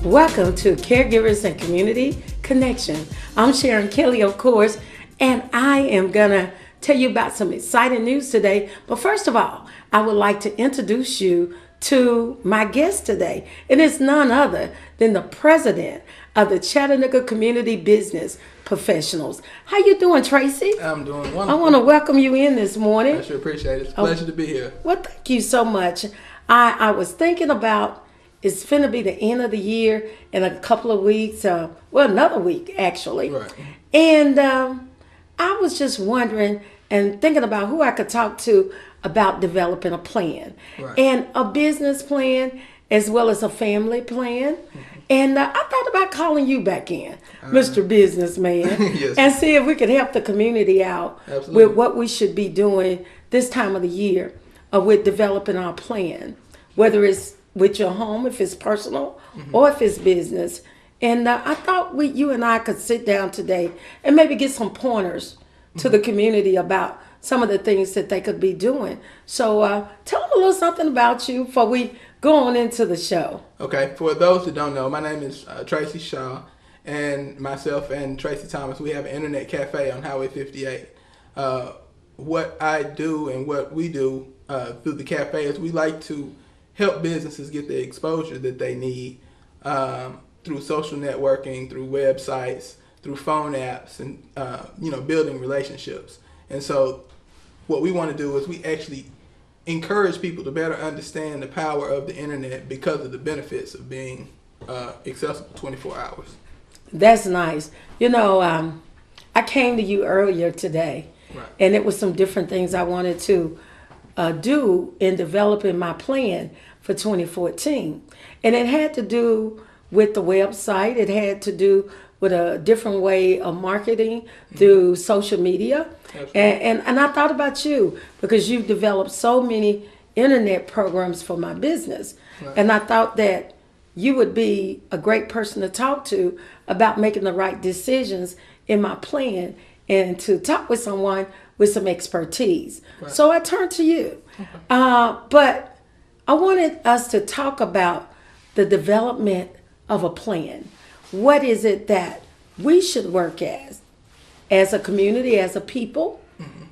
Welcome to Caregivers and Community Connection. I'm Sharon Kelly, of course, and I am going to tell you about some exciting news today. But first of all, I would like to introduce you to my guest today. And it's none other than the president of the Chattanooga Community Business Professionals. How you doing, Tracy? I'm doing wonderful. I want to welcome you in this morning. I sure appreciate it. It's a pleasure to be here. Well, thank you so much. I was thinking about it's finna be the end of the year in a couple of weeks. Another week, actually. Right. And I was just wondering and thinking about who I could talk to about developing a plan. Right. And a business plan as well as a family plan. Mm-hmm. And I thought about calling you back in, Mr. Businessman, Yes. and see if we could help the community out Absolutely. with what we should be doing this time of the year with developing our plan, whether it's with your home, if it's personal, or if it's business. And I thought you and I could sit down today and maybe get some pointers to the community about some of the things that they could be doing. So tell them a little something about you before we go on into the show. Okay, for those that don't know, my name is Tracy Shaw, and myself and Tracy Thomas, we have an internet cafe on Highway 58. What I do and what we do through the cafe is we like to help businesses get the exposure that they need through social networking, through websites, through phone apps, and building relationships. And so what we want to do is we actually encourage people to better understand the power of the internet because of the benefits of being accessible 24 hours. That's nice. I came to you earlier today, Right. and it was some different things I wanted to do in developing my plan for 2014. And it had to do with the website. It had to do with a different way of marketing through social media. And I thought about you because you've developed so many internet programs for my business. Right. And I thought that you would be a great person to talk to about making the right decisions in my plan and to talk with someone with some expertise. Right. So I turned to you. Okay. But I wanted us to talk about the development of a plan. What is it that we should work as a community, as a people,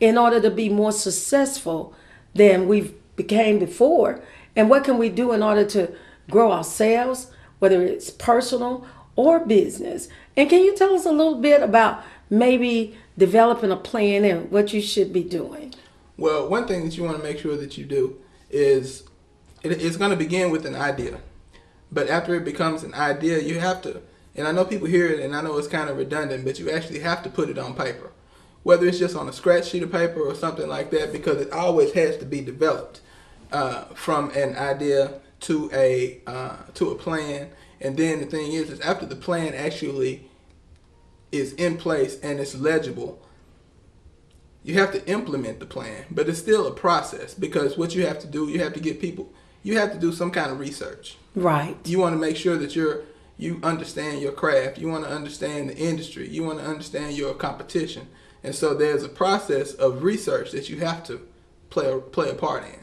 in order to be more successful than we've became before? And what can we do in order to grow ourselves, whether it's personal or business? And can you tell us a little bit about maybe developing a plan and what you should be doing? Well, one thing that you want to make sure that you do is it's going to begin with an idea. But after it becomes an idea, you have to, and I know people hear it and I know it's kind of redundant, but you actually have to put it on paper. Whether it's just on a scratch sheet of paper or something like that, because it always has to be developed from an idea to a plan. And then the thing is after the plan actually is in place and it's legible, you have to implement the plan. But it's still a process because what you have to do, you have to get people, you have to do some kind of research. Right. You want to make sure that you understand your craft. You want to understand the industry. You want to understand your competition. And so there's a process of research that you have to play a part in.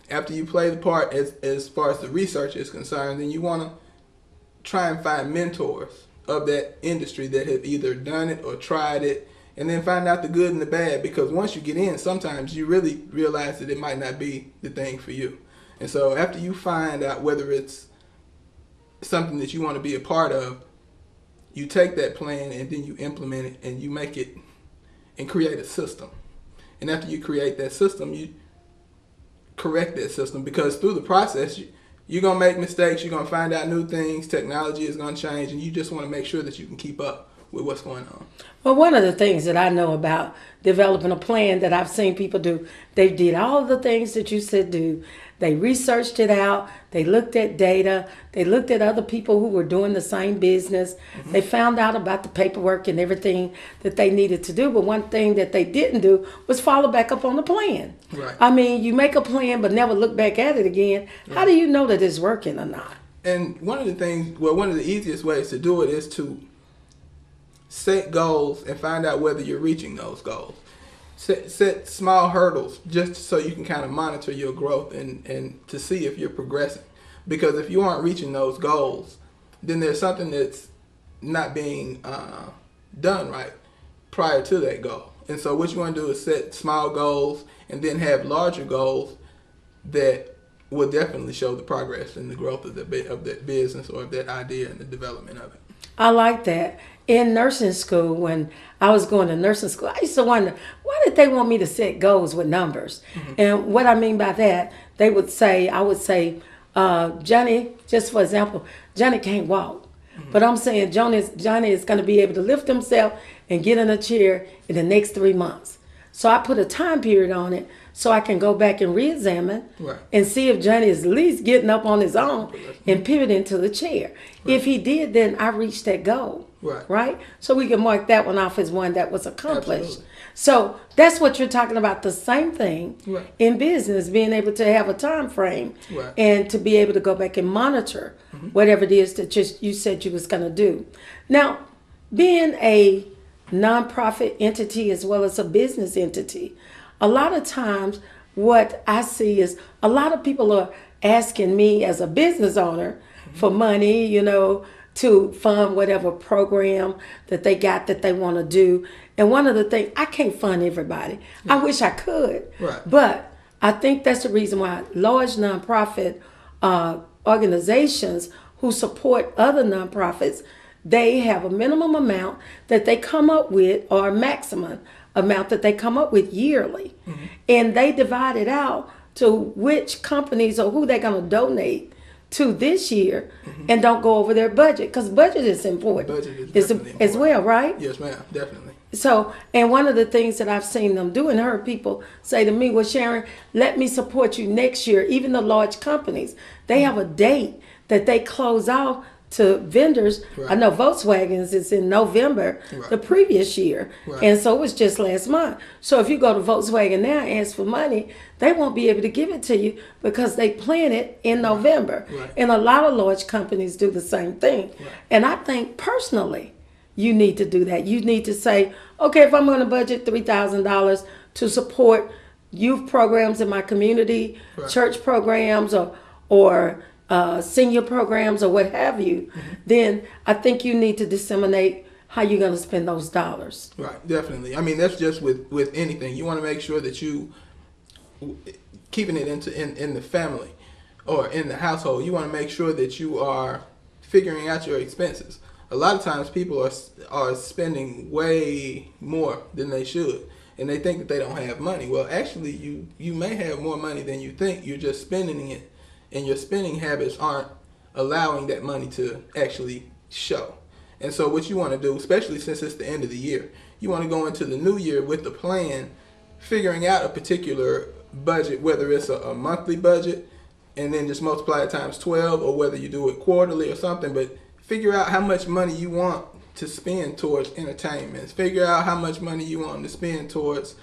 After you play the part as far as the research is concerned, then you want to try and find mentors of that industry that have either done it or tried it, and then find out the good and the bad, because once you get in, sometimes you really realize that it might not be the thing for you. And so after you find out whether it's something that you want to be a part of, you take that plan and then you implement it and you make it and create a system. And after you create that system, you correct that system, because through the process, you're going to make mistakes, you're going to find out new things, technology is going to change, and you just want to make sure that you can keep up with what's going on. Well, one of the things that I know about developing a plan that I've seen people do, they did all the things that you said do. They researched it out. They looked at data. They looked at other people who were doing the same business. Mm-hmm. They found out about the paperwork and everything that they needed to do. But one thing that they didn't do was follow back up on the plan. Right. I mean, you make a plan but never look back at it again. Right. How do you know that it's working or not? And one of the easiest ways to do it is to set goals and find out whether you're reaching those goals. Set small hurdles just so you can kind of monitor your growth and to see if you're progressing. Because if you aren't reaching those goals, then there's something that's not being done right prior to that goal. And so what you want to do is set small goals and then have larger goals that will definitely show the progress and the growth of that business or of that idea and the development of it. I like that. In nursing school, when I was going to nursing school, I used to wonder, why did they want me to set goals with numbers? And what I mean by that, I would say, Johnny, just for example, Johnny can't walk. But I'm saying Johnny is going to be able to lift himself and get in a chair in the next 3 months. So I put a time period on it so I can go back and re-examine and see if Johnny is at least getting up on his own and pivoting to the chair. If he did, then I reached that goal. Right? So we can mark that one off as one that was accomplished. Absolutely. So that's what you're talking about. The same thing in business, being able to have a time frame and to be able to go back and monitor whatever it is that you said you was going to do. Now, being a nonprofit entity as well as a business entity, a lot of times what I see is a lot of people are asking me as a business owner for money, to fund whatever program that they got that they want to do. And one of the things, I can't fund everybody. I wish I could. But I think that's the reason why large nonprofit organizations who support other nonprofits, they have a minimum amount that they come up with, or a maximum amount that they come up with yearly. And they divide it out to which companies or who they're going to donate to this year and don't go over their budget, because budget is important. Budget is definitely important as well, right? Yes, ma'am, definitely. So, and one of the things that I've seen them do and heard people say to me, well, Sharon, let me support you next year. Even the large companies, they have a date that they close out to vendors. I know Volkswagen's is in November the previous year. And so it was just last month. So if you go to Volkswagen now and ask for money, they won't be able to give it to you because they plan it in November. And a lot of large companies do the same thing. And I think personally, you need to do that. You need to say, okay, if I'm going to budget $3,000 to support youth programs in my community, church programs, or senior programs or what have you, then I think you need to disseminate how you're going to spend those dollars. Right, definitely. I mean, that's just with anything. You want to make sure that you keeping it in the family or in the household. You want to make sure that you are figuring out your expenses. A lot of times people are spending way more than they should, and they think that they don't have money. Well, actually, you may have more money than you think. You're just spending it, and your spending habits aren't allowing that money to actually show. And so what you want to do, especially since it's the end of the year, you want to go into the new year with the plan, figuring out a particular budget, whether it's a monthly budget and then just multiply it times 12, or whether you do it quarterly or something, but figure out how much money you want to spend towards entertainment. Figure out how much money you want to spend towards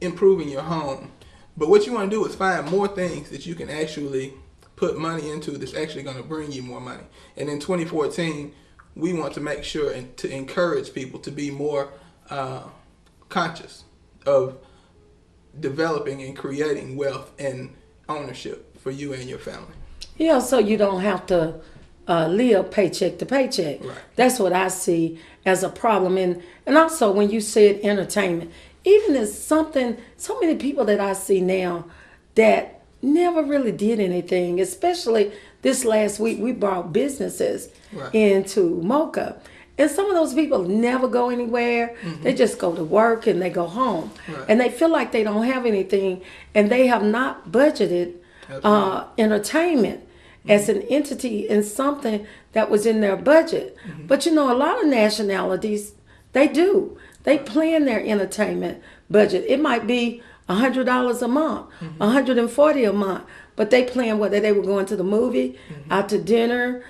improving your home. But what you want to do is find more things that you can actually put money into that's actually going to bring you more money. And in 2014, we want to make sure and to encourage people to be more conscious of developing and creating wealth and ownership for you and your family. Yeah, so you don't have to live paycheck to paycheck. That's what I see as a problem. And also when you said entertainment, even as something, so many people that I see now that never really did anything, especially this last week, we brought businesses into Mocha. And some of those people never go anywhere. They just go to work and they go home. And they feel like they don't have anything, and they have not budgeted entertainment as an entity in something that was in their budget. But a lot of nationalities, they do. They plan their entertainment budget. It might be $100 a month, $140 a month, but they plan whether they were going to the movie, out to dinner,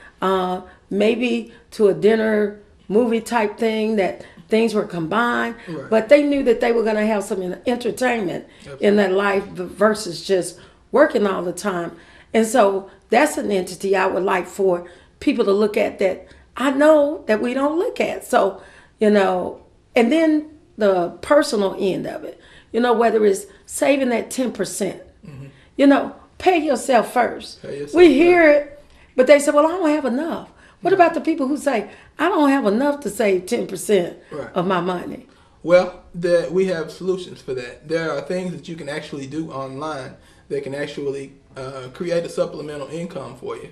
maybe to a dinner movie type thing, that things were combined, but they knew that they were going to have some entertainment in their life versus just working all the time. And so that's an entity I would like for people to look at that I know that we don't look at. So, and then the personal end of it, whether it's saving that 10%. Pay yourself first. Pay yourself We hear it, but they say, well, I don't have enough. What about the people who say, I don't have enough to save 10% of my money? Well, we have solutions for that. There are things that you can actually do online that can actually create a supplemental income for you.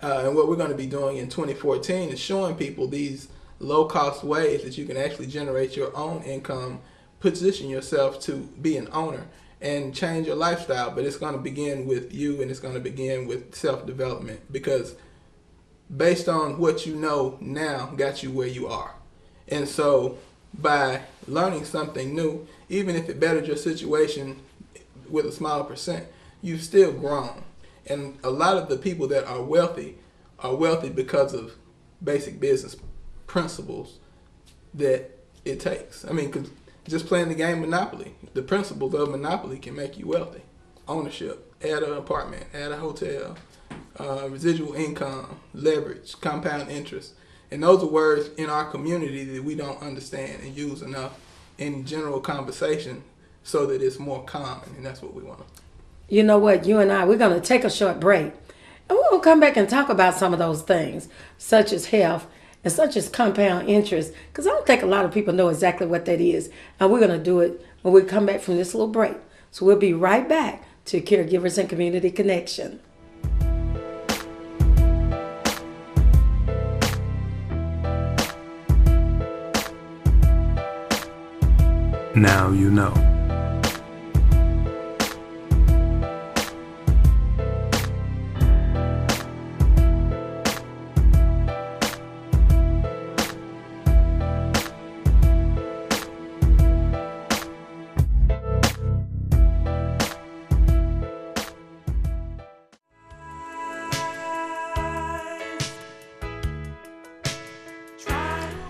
And what we're going to be doing in 2014 is showing people these low-cost ways that you can actually generate your own income, position yourself to be an owner, and change your lifestyle. But it's going to begin with you, and it's going to begin with self-development, because based on what you know now got you where you are. And so by learning something new, even if it bettered your situation with a smaller percent, you've still grown. And a lot of the people that are wealthy because of basic business principles that it takes. I mean, 'cause just playing the game Monopoly, the principles of Monopoly can make you wealthy. Ownership, add an apartment, add a hotel, residual income, leverage, compound interest. And those are words in our community that we don't understand and use enough in general conversation so that it's more common, and that's what we want to. You know what? You and I, we're going to take a short break. And we're going to come back and talk about some of those things, such as health and such as compound interest, because I don't think a lot of people know exactly what that is. And we're going to do it when we come back from this little break. So we'll be right back to Caregivers and Community Connection. Now you know.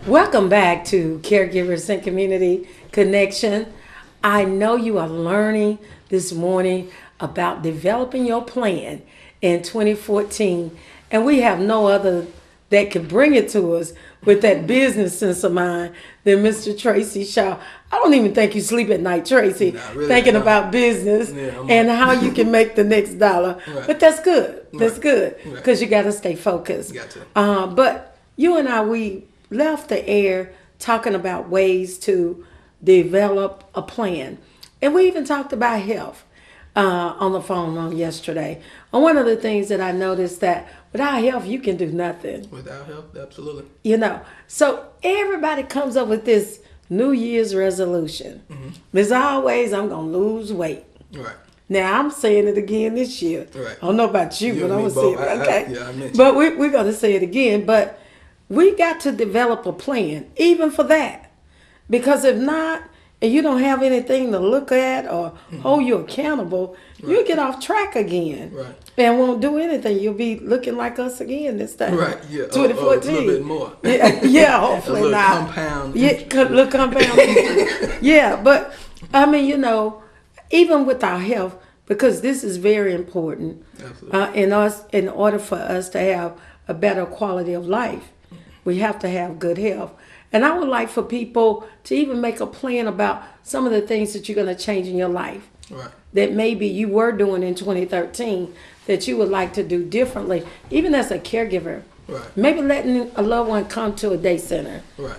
Welcome back to Caregivers and Community Connection. I know you are learning this morning about developing your plan in 2014, and we have no other that can bring it to us with that business sense of mind than Mr. Tracy Shaw. I don't even think you sleep at night, Tracy, really, thinking about business and how you can make the next dollar. Right. But that's good. That's good, Right. because you got to stay focused. Got to. But you and I, we left the air talking about ways to develop a plan. And we even talked about health on the phone on yesterday. And one of the things that I noticed that without health, you can do nothing. Without health, absolutely. You know, so everybody comes up with this New Year's resolution. There's always, I'm going to lose weight. Right. Now, I'm saying it again this year. Right. I don't know about you, but I'm going to say it. Okay. I mentioned. But we're going to say it again. But we got to develop a plan, even for that. Because if not, and you don't have anything to look at or hold you accountable, you'll get off track again. Right. And won't do anything. You'll be looking like us again this time. Right, yeah. 2014. Or a little bit more. Yeah, hopefully a little not. compound. Yeah, little compound. Yeah, but I mean, you know, even with our health, because this is very important. Absolutely. In order for us to have a better quality of life, we have to have good health. And I would like for people to even make a plan about some of the things that you're going to change in your life. Right. That maybe you were doing in 2013 that you would like to do differently, even as a caregiver. Right. Maybe letting a loved one come to a day center. Right.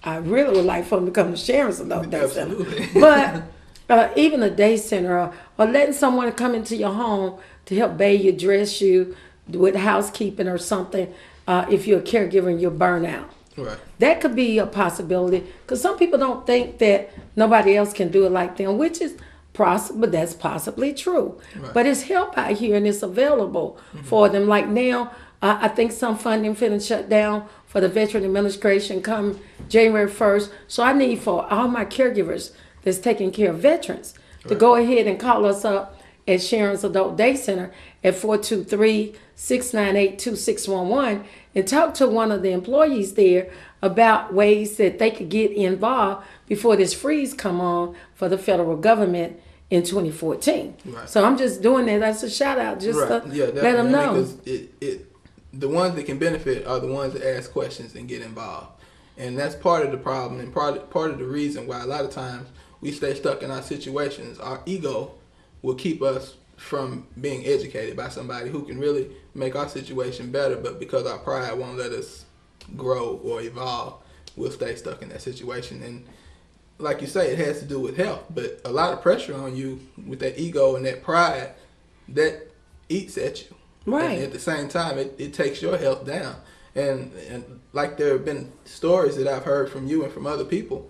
I really would like for them to come to Sharon's adult day Absolutely. center. But even a day center or letting someone come into your home to help bathe you, dress you, with housekeeping or something, if you're a caregiver and you're burnt out. Right. That could be a possibility, because some people don't think that nobody else can do it like them, which is possible, but that's possibly true. Right. But it's help out here and it's available for them. Like now, I think some funding finna shut down for the Veteran Administration come January 1st. So I need for all my caregivers that's taking care of veterans to go ahead and call us up at Sharon's Adult Day Center at 423-698-2611 and talk to one of the employees there about ways that they could get involved before this freeze come on for the federal government in 2014. Right. So I'm just doing that. That's a shout out just to let them know. Because the ones that can benefit are the ones that ask questions and get involved. And that's part of the problem and part of the reason why a lot of times we stay stuck in our situations. Our ego will keep us from being educated by somebody who can really make our situation better, but because our pride won't let us grow or evolve, we'll stay stuck in that situation. And like you say, it has to do with health, but a lot of pressure on you with that ego and that pride that eats at you. Right. And at the same time, it takes your health down. And like there have been stories that I've heard from you and from other people,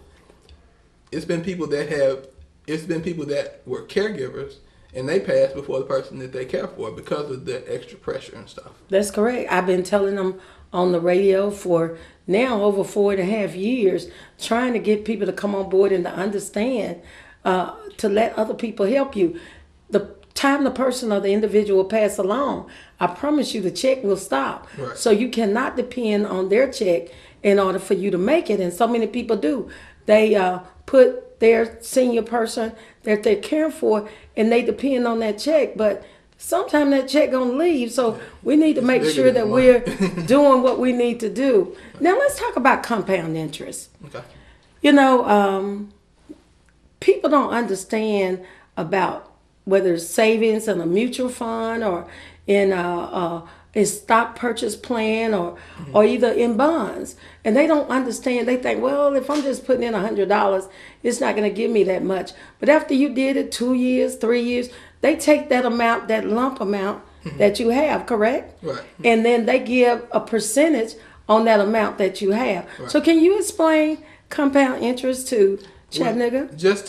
it's been people that were caregivers and they passed before the person that they care for because of the extra pressure and stuff. That's correct. I've been telling them on the radio for now over 4.5 years, trying to get people to come on board and to understand, to let other people help you. The time the person or the individual pass along, I promise you the check will stop. Right. So you cannot depend on their check in order for you to make it. And so many people do. They put their senior person that they're caring for and they depend on that check. But sometimes that check gonna leave. So we need to make sure that we're doing what we need to do. Now let's talk about compound interest. Okay. You know, people don't understand about whether it's savings in a mutual fund or in a stock purchase plan or either in bonds. And they don't understand. They think, well, if I'm just putting in $100, it's not going to give me that much. But after you did it 2 years, 3 years, they take that amount, that lump amount that you have, correct? Right. And then they give a percentage on that amount that you have. Right. So can you explain compound interest to Chattanooga? Well, just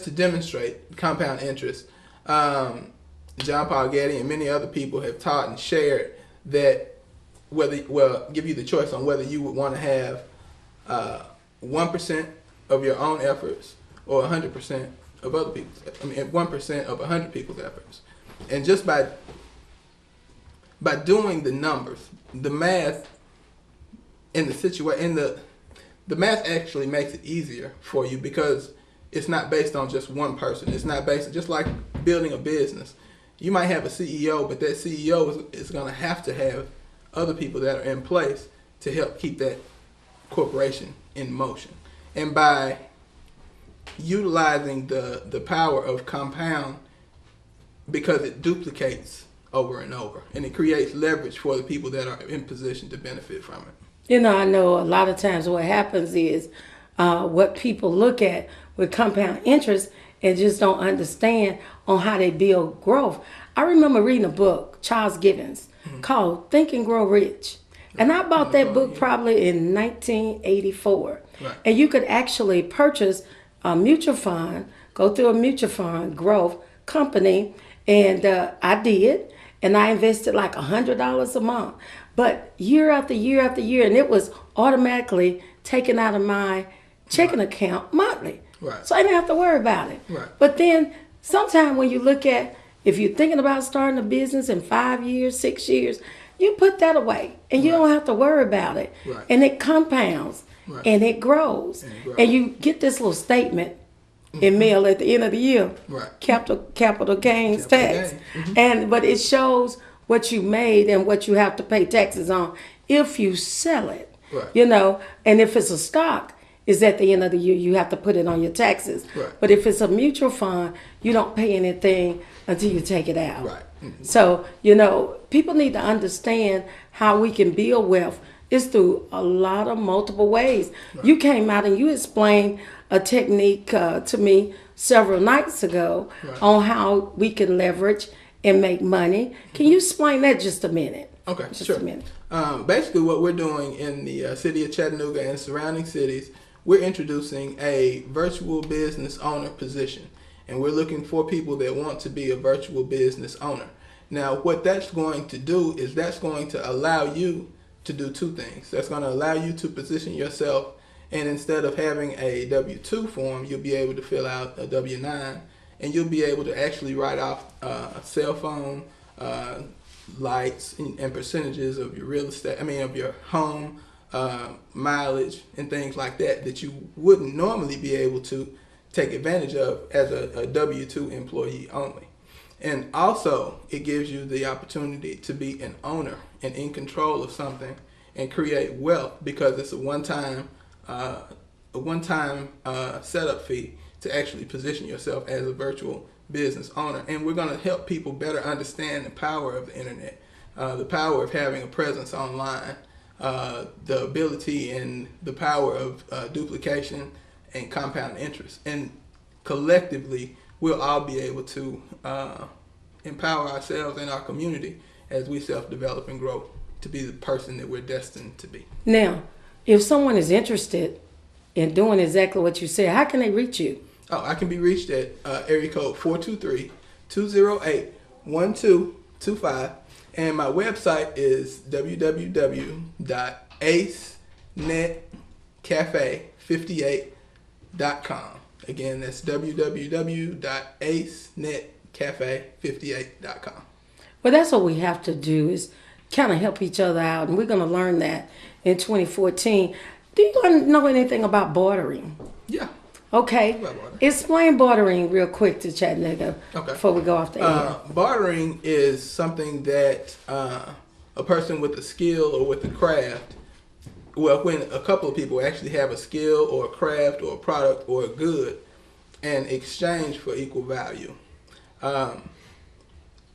to demonstrate compound interest, John Paul Getty and many other people have taught and shared that give you the choice on whether you would want to have 1% of your own efforts or 100% of other people's. 1% of 100 people's efforts, and just by doing the numbers, the math in the situation, the math actually makes it easier for you because it's not based on just one person. It's not based, just like building a business. You might have a CEO, but that CEO is going to have other people that are in place to help keep that corporation in motion. And by utilizing the power of compound, because it duplicates over and over, and it creates leverage for the people that are in position to benefit from it. You know, I know a lot of times what happens is what people look at with compound interest and just don't understand on how they build growth. I remember reading a book, Charles Gibbons, called Think and Grow Rich. And I bought that book probably in 1984. Right. And you could actually purchase a mutual fund, go through a mutual fund growth company, and I did. And I invested like $100 a month. But year after year after year, and it was automatically taken out of my checking account monthly. Right. So I didn't have to worry about it. Right. But then sometimes when you look at, if you're thinking about starting a business in 5 years, 6 years, you put that away and you don't have to worry about it. Right. And it compounds and it grows. And you get this little statement in mail at the end of the year. Right. Capital gains tax. But it shows what you made and what you have to pay taxes on if you sell it. Right. You know, and if it's a stock, is at the end of the year you have to put it on your taxes. Right. But if it's a mutual fund, you don't pay anything until you take it out. Right. So, you know, people need to understand how we can build wealth. It's through a lot of multiple ways. Right. You came out and you explained a technique to me several nights ago on how we can leverage and make money. Can you explain that just a minute? Okay, just sure. a minute. Basically what we're doing in the city of Chattanooga and surrounding cities, we're introducing a virtual business owner position. And we're looking for people that want to be a virtual business owner. Now, what that's going to do is that's going to allow you to do two things. That's going to allow you to position yourself, and instead of having a W-2 form, you'll be able to fill out a W-9, and you'll be able to actually write off a cell phone, lights, and percentages of your real estate, of your home, mileage, and things like that you wouldn't normally be able to take advantage of as a W-2 employee only. And also, it gives you the opportunity to be an owner and in control of something and create wealth, because it's a one-time setup fee to actually position yourself as a virtual business owner. And we're going to help people better understand the power of the internet, the power of having a presence online, the ability and the power of duplication and compound interest. And collectively, we'll all be able to empower ourselves and our community as we self-develop and grow to be the person that we're destined to be. Now, if someone is interested in doing exactly what you said, how can they reach you? Oh, I can be reached at area code 423-208-1225. And my website is www.acenetcafe58.com. Again, that's www.acenetcafe58.com. Well, that's what we have to do is kind of help each other out. And we're going to learn that in 2014. Do you know anything about bartering? Yeah. Okay. Explain bartering real quick to Chattanooga before we go off the air. Bartering is something that a person with a skill or with a craft, well, when a couple of people actually have a skill or a craft or a product or a good and exchange for equal value.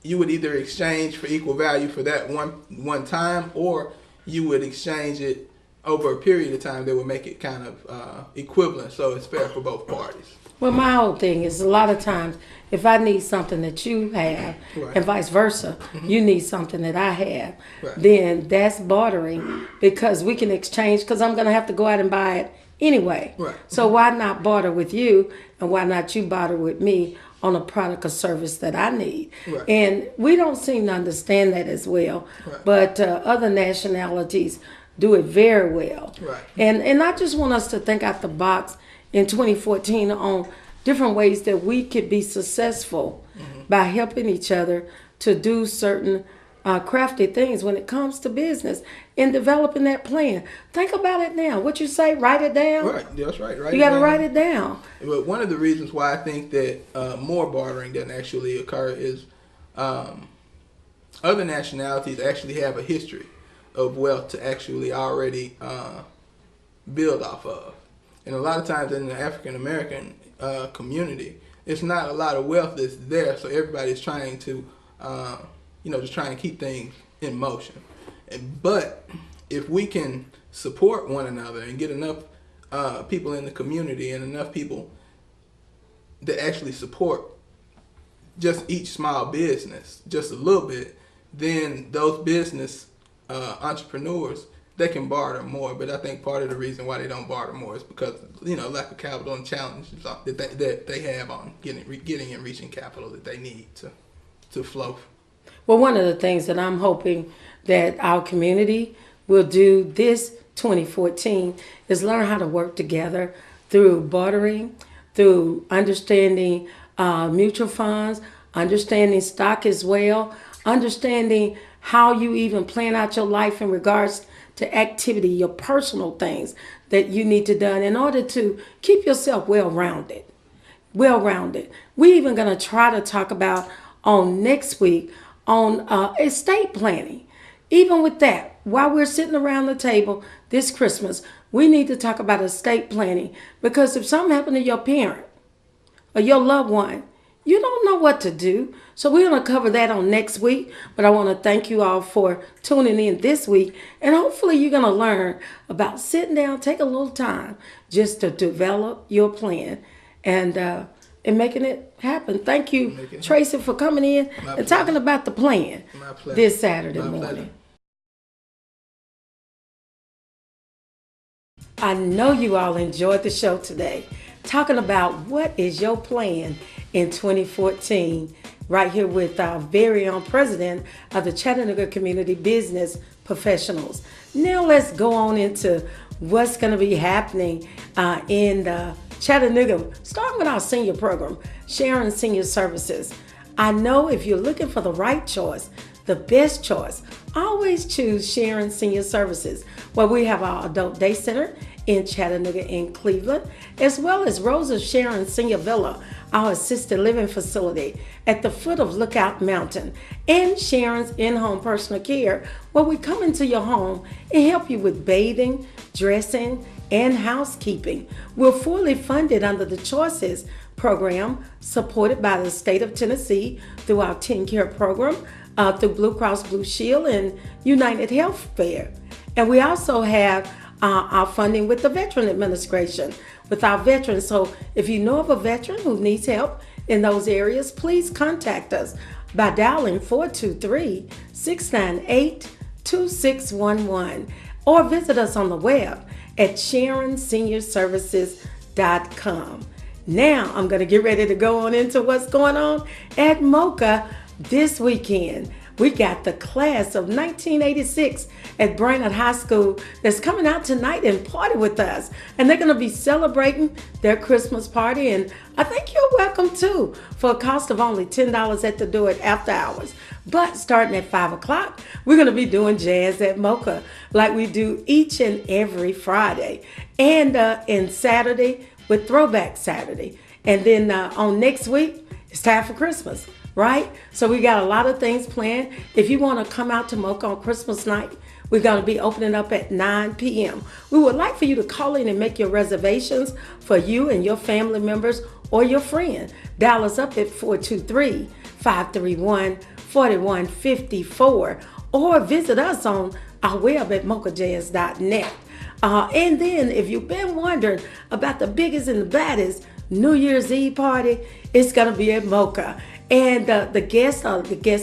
You would either exchange for equal value for that one time, or you would exchange it over a period of time that would make it kind of equivalent, so it's fair for both parties. Well, my whole thing is a lot of times if I need something that you have and vice versa, you need something that I have, then that's bartering because we can exchange because I'm going to have to go out and buy it anyway. Right. So why not barter with you and why not you barter with me on a product or service that I need? Right. And we don't seem to understand that as well, but other nationalities do it very well. Right. And I just want us to think out the box in 2014 on different ways that we could be successful by helping each other to do certain crafty things when it comes to business and developing that plan. Think about it now. What you say, write it down. Right, that's right. You got to write it down. But one of the reasons why I think that more bartering doesn't actually occur is other nationalities actually have a history of wealth to actually already build off of. And a lot of times in the African American community, it's not a lot of wealth that's there, so everybody's trying to, just trying to keep things in motion. But if we can support one another and get enough people in the community and enough people that actually support just each small business just a little bit, then those business entrepreneurs, they can barter more. But I think part of the reason why they don't barter more is because lack of capital and challenges that they have on getting and reaching capital that they need to flow. Well, one of the things that I'm hoping that our community will do this 2014 is learn how to work together through bartering, through understanding mutual funds, understanding stock as well, understanding how you even plan out your life in regards to activity, your personal things that you need to do in order to keep yourself well-rounded. We even going to try to talk about on next week on estate planning. Even with that, while we're sitting around the table this Christmas, we need to talk about estate planning because if something happened to your parent or your loved one, you don't know what to do. So we're going to cover that on next week. But I want to thank you all for tuning in this week. And hopefully you're going to learn about sitting down, take a little time just to develop your plan and making it happen. Thank you, Tracy, for coming in and talking about the plan this Saturday morning. I know you all enjoyed the show today, talking about what is your plan in 2014, right here with our very own president of the Chattanooga Community Business Professionals. Now let's go on into what's going to be happening in Chattanooga, starting with our senior program, Sharon Senior Services. I know if you're looking for the right choice, the best choice, always choose Sharon Senior Services, where we have our adult day center in Chattanooga and Cleveland, as well as Rosa Sharon Senior Villa, our assisted living facility at the foot of Lookout Mountain, and Sharon's in-home personal care, where we come into your home and help you with bathing, dressing, and housekeeping. We're fully funded under the Choices program, supported by the state of Tennessee through our 10 Care program, through Blue Cross Blue Shield and United Health Fair. And we also have our funding with the Veteran Administration with our veterans. So if you know of a veteran who needs help in those areas, please contact us by dialing 423-698-2611 or visit us on the web at SharonSeniorServices.com. Now I'm going to get ready to go on into what's going on at Mocha this weekend. We got the class of 1986 at Brainerd High School that's coming out tonight and party with us. And they're going to be celebrating their Christmas party. And I think you're welcome too, for a cost of only $10 at the door at after hours. But starting at 5 o'clock, we're going to be doing jazz at Mocha like we do each and every Friday. And Saturday with Throwback Saturday. And then on next week, it's time for Christmas. Right? So we got a lot of things planned. If you want to come out to Mocha on Christmas night, we're going to be opening up at 9 p.m. We would like for you to call in and make your reservations for you and your family members or your friend. Dial us up at 423-531-4154 or visit us on our web at mochajazz.net. And then if you've been wondering about the biggest and the baddest New Year's Eve party, it's going to be at Mocha. And the guest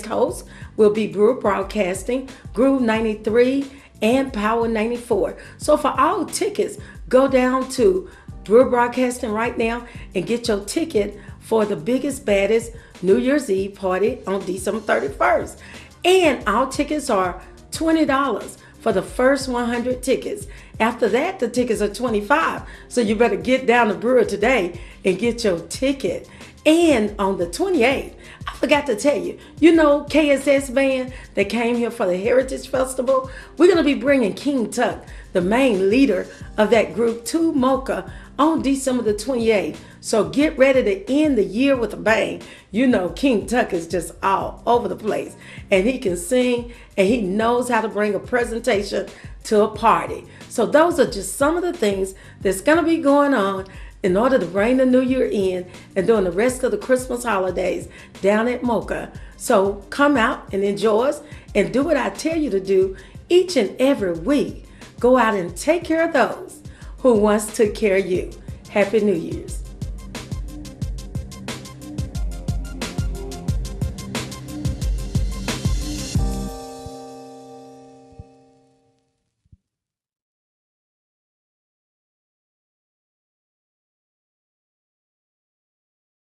hosts will be Brew Broadcasting, Groove 93, and Power 94. So for all tickets, go down to Brew Broadcasting right now and get your ticket for the biggest, baddest New Year's Eve party on December 31st. And our tickets are $20 for the first 100 tickets. After that, the tickets are $25. So you better get down to Brewer today and get your ticket. And on the 28th, I forgot to tell you, you know KSS band that came here for the Heritage Festival? We're going to be bringing King Tuck, the main leader of that group, to Mocha on December the 28th. So get ready to end the year with a bang. You know King Tuck is just all over the place. And he can sing and he knows how to bring a presentation to a party. So those are just some of the things that's going to be going on in order to bring the new year in and during the rest of the Christmas holidays down at Mocha. So come out and enjoy us and do what I tell you to do each and every week. Go out and take care of those who once took care of you. Happy New Year's.